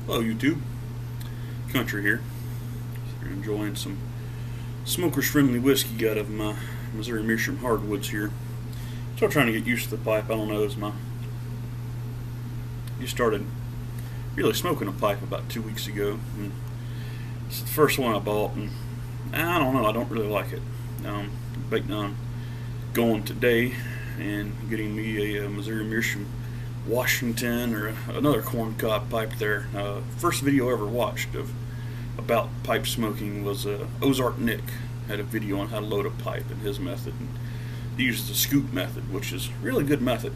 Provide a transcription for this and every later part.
Hello YouTube, Country here. You're enjoying some smokers friendly whiskey out of my Missouri Meerschaum hardwoods here. Still trying to get used to the pipe. I don't know, just started really smoking a pipe about 2 weeks ago. And it's the first one I bought, and I don't know, I don't really like it. Waiting on going today and getting me a Missouri Meerschaum Washington or another corncob pipe there. First video I ever watched about pipe smoking was Ozark Nick had a video on how to load a pipe and his method. And he uses the scoop method, which is a really good method.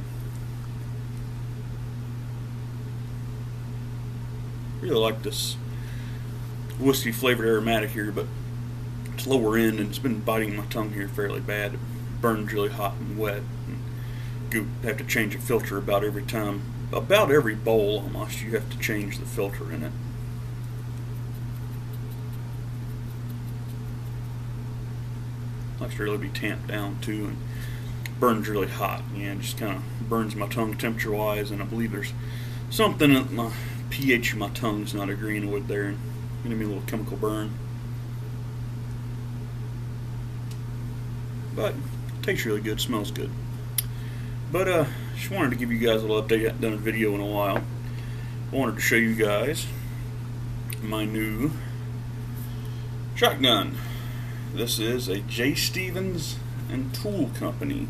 Really like this whiskey flavored aromatic here, but it's lower end and it's been biting my tongue here fairly bad. It burns really hot and wet. You have to change a filter about every time. About every bowl almost you have to change the filter in it. Likes to really be tamped down too, and burns really hot. Yeah, just kind of burns my tongue temperature wise, and I believe there's something that my pH of my tongue's not agreeing with there, and giving me a little chemical burn. But it tastes really good, smells good. But just wanted to give you guys a little update. I haven't done a video in a while. I wanted to show you guys my new shotgun. This is a J. Stevens and Tool Company.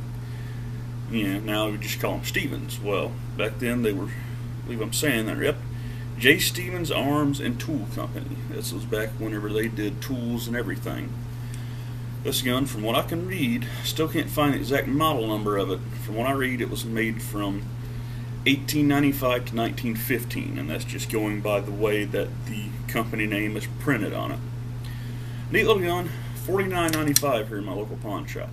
Yeah, now we just call them Stevens. Well, back then they were, I believe I'm saying that, yep, J. Stevens Arms and Tool Company. This was back whenever they did tools and everything. This gun, from what I can read, still can't find the exact model number of it. From what I read, it was made from 1895 to 1915, and that's just going by the way that the company name is printed on it. Neat little gun, $49.95 here in my local pawn shop.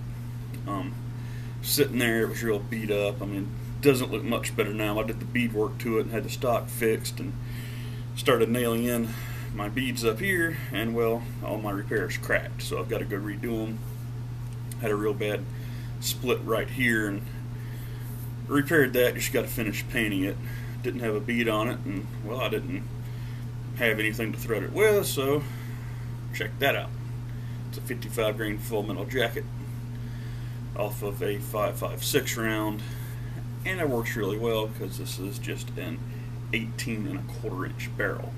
Sitting there, it was real beat up. I mean, it doesn't look much better now. I did the bead work to it and had the stock fixed and started nailing in my beads up here, and well, all my repairs cracked, so I've got to go redo them. Had a real bad split right here and repaired that. Just got to finish painting it. Didn't have a bead on it, and well, I didn't have anything to thread it with, so check that out. It's a 55 grain full metal jacket off of a 5.56 round, and it works really well because this is just an 18.25 inch barrel.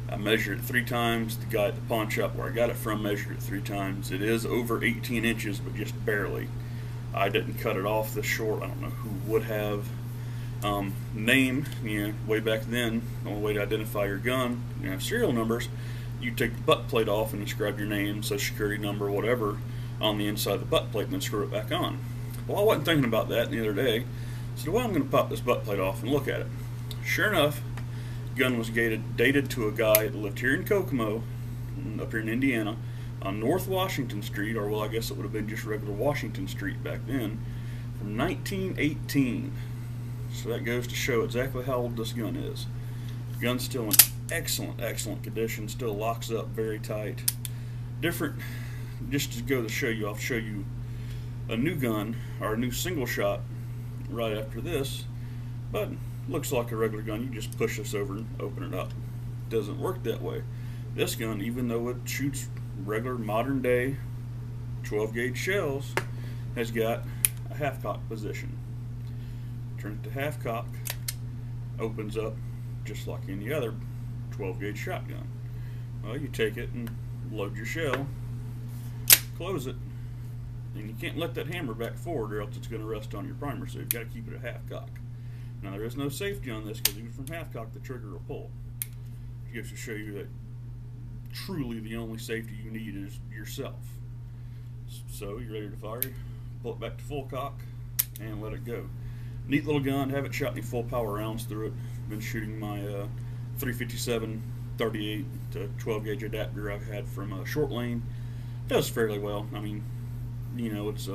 I measured it 3 times. The guy at the pawn shop where I got it from measured it 3 times. It is over 18 inches, but just barely. I didn't cut it off this short. I don't know who would have. Name, way back then, the only way to identify your gun, you have serial numbers. You take the butt plate off and inscribe your name, social security number, whatever, on the inside of the butt plate, and then screw it back on. Well, I wasn't thinking about that the other day. So, well, I'm going to pop this butt plate off and look at it. Sure enough, gun was dated to a guy that lived here in Kokomo, up here in Indiana, on North Washington Street, or well, I guess it would have been just regular Washington Street back then, from 1918. So that goes to show exactly how old this gun is. The gun's still in excellent condition, still locks up very tight. Different, just to go to show you, I'll show you a new gun, or a new single shot, right after this, but looks like a regular gun. You just push this over and open it up. Doesn't work that way. This gun, even though it shoots regular modern day 12 gauge shells, has got a half cock position. Turn it to half cock, opens up just like any other 12 gauge shotgun. Well, you take it and load your shell, close it, and you can't let that hammer back forward or else it's going to rust on your primer, so you've got to keep it at half cock. Now, there is no safety on this because even from half cock the trigger will pull. It goes to show you that truly the only safety you need is yourself. So you're ready to fire, pull it back to full cock and let it go. Neat little gun. Haven't shot any full power rounds through it. Been shooting my 357 38 to 12 gauge adapter I've had from Short Lane. Does fairly well. I mean, it's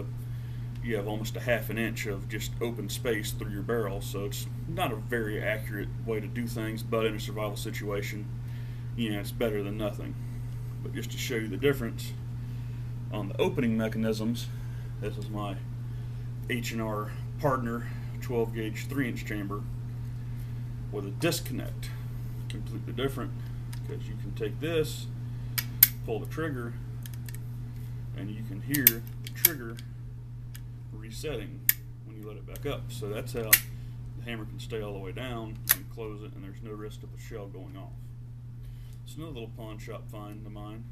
you have almost a ½ inch of just open space through your barrel, so it's not a very accurate way to do things, but in a survival situation, it's better than nothing. But just to show you the difference on the opening mechanisms, this is my H&R Partner 12 gauge 3-inch chamber with a disconnect completely different, because you can take this, pull the trigger, and you can hear the trigger resetting when you let it back up. So that's how the hammer can stay all the way down and close it, and there's no risk of the shell going off. It's another little pawn shop find of mine.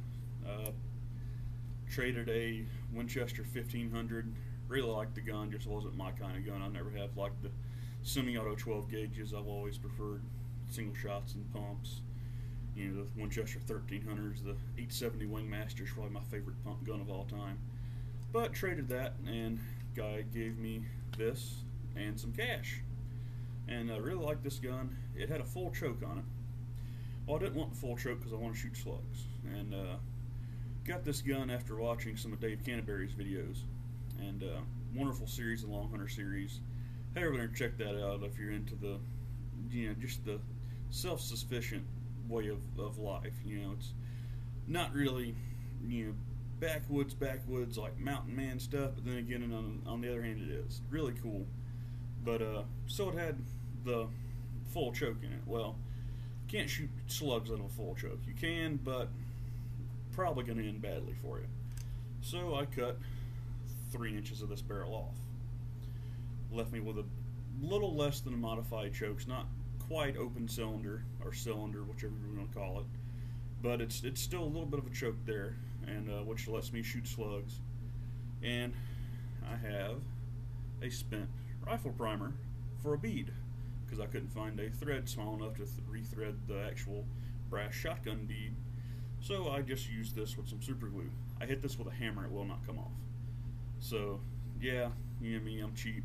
Traded a Winchester 1500. Really liked the gun, just wasn't my kind of gun. I never have liked the semi-auto 12 gauges. I've always preferred single shots and pumps. You know, the Winchester 1300s, the 870 Wingmaster is probably my favorite pump gun of all time. But traded that, and guy gave me this and some cash. And I really liked this gun. It had a full choke on it. Well, I didn't want the full choke because I want to shoot slugs. And got this gun after watching some of Dave Canterbury's videos. And wonderful series, the Long Hunter series. Head over there and check that out if you're into the, you know, just the self-sufficient way of life. You know, it's not really, you know, backwoods like mountain man stuff, but then again, on the other hand, it is really cool. But so it had the full choke in it. Well, you can't shoot slugs out of a full choke. You can, but probably going to end badly for you. So I cut 3 inches of this barrel off. Left me with a little less than a modified choke. It's not quite open cylinder, or cylinder, whichever you want to call it, but it's still a little bit of a choke there, and which lets me shoot slugs. And I have a spent rifle primer for a bead, because I couldn't find a thread small enough to rethread the actual brass shotgun bead. So I just used this with some super glue. I hit this with a hammer, it will not come off. So yeah, you know me, I'm cheap,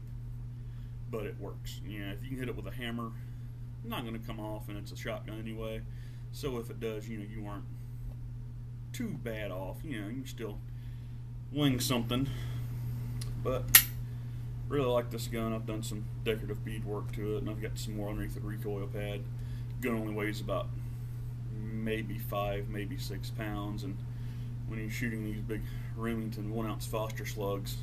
but it works. Yeah, if you can hit it with a hammer, it's not going to come off, and it's a shotgun anyway. So if it does, you know, you aren't too bad off. You know, you can still wing something. But really like this gun. I've done some decorative bead work to it, and I've got some more underneath the recoil pad. Gun only weighs about maybe 5, maybe 6 pounds, and when you're shooting these big Remington 1-ounce Foster slugs,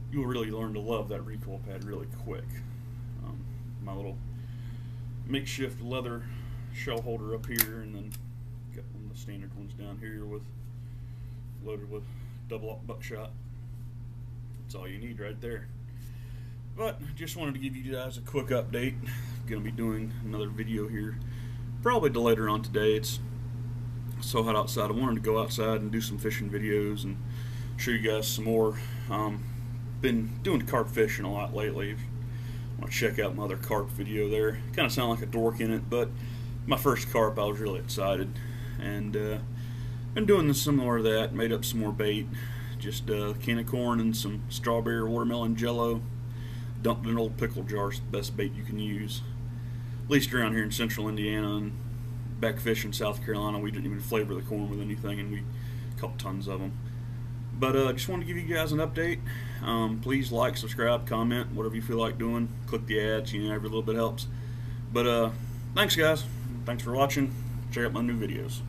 you'll really learn to love that recoil pad really quick. My little makeshift leather shell holder up here, and then got one of the standard ones down here loaded with double-up buckshot. That's all you need right there. But just wanted to give you guys a quick update. Gonna be doing another video here probably later on today. It's so hot outside. I wanted to go outside and do some fishing videos and show you guys some more. Been doing carp fishing a lot lately. If you want to check out my other carp video there. Kind of sound like a dork in it, but my first carp, I was really excited, and been doing this similar to that. Made up some more bait, just a can of corn and some strawberry or watermelon jello. Dumped in an old pickle jar. It's the best bait you can use, at least around here in central Indiana. And back fishing South Carolina, we didn't even flavor the corn with anything, and we caught tons of them. But just wanted to give you guys an update. Please like, subscribe, comment, whatever you feel like doing. Click the ads, you know, every little bit helps. But thanks guys. Thanks for watching. Check out my new videos.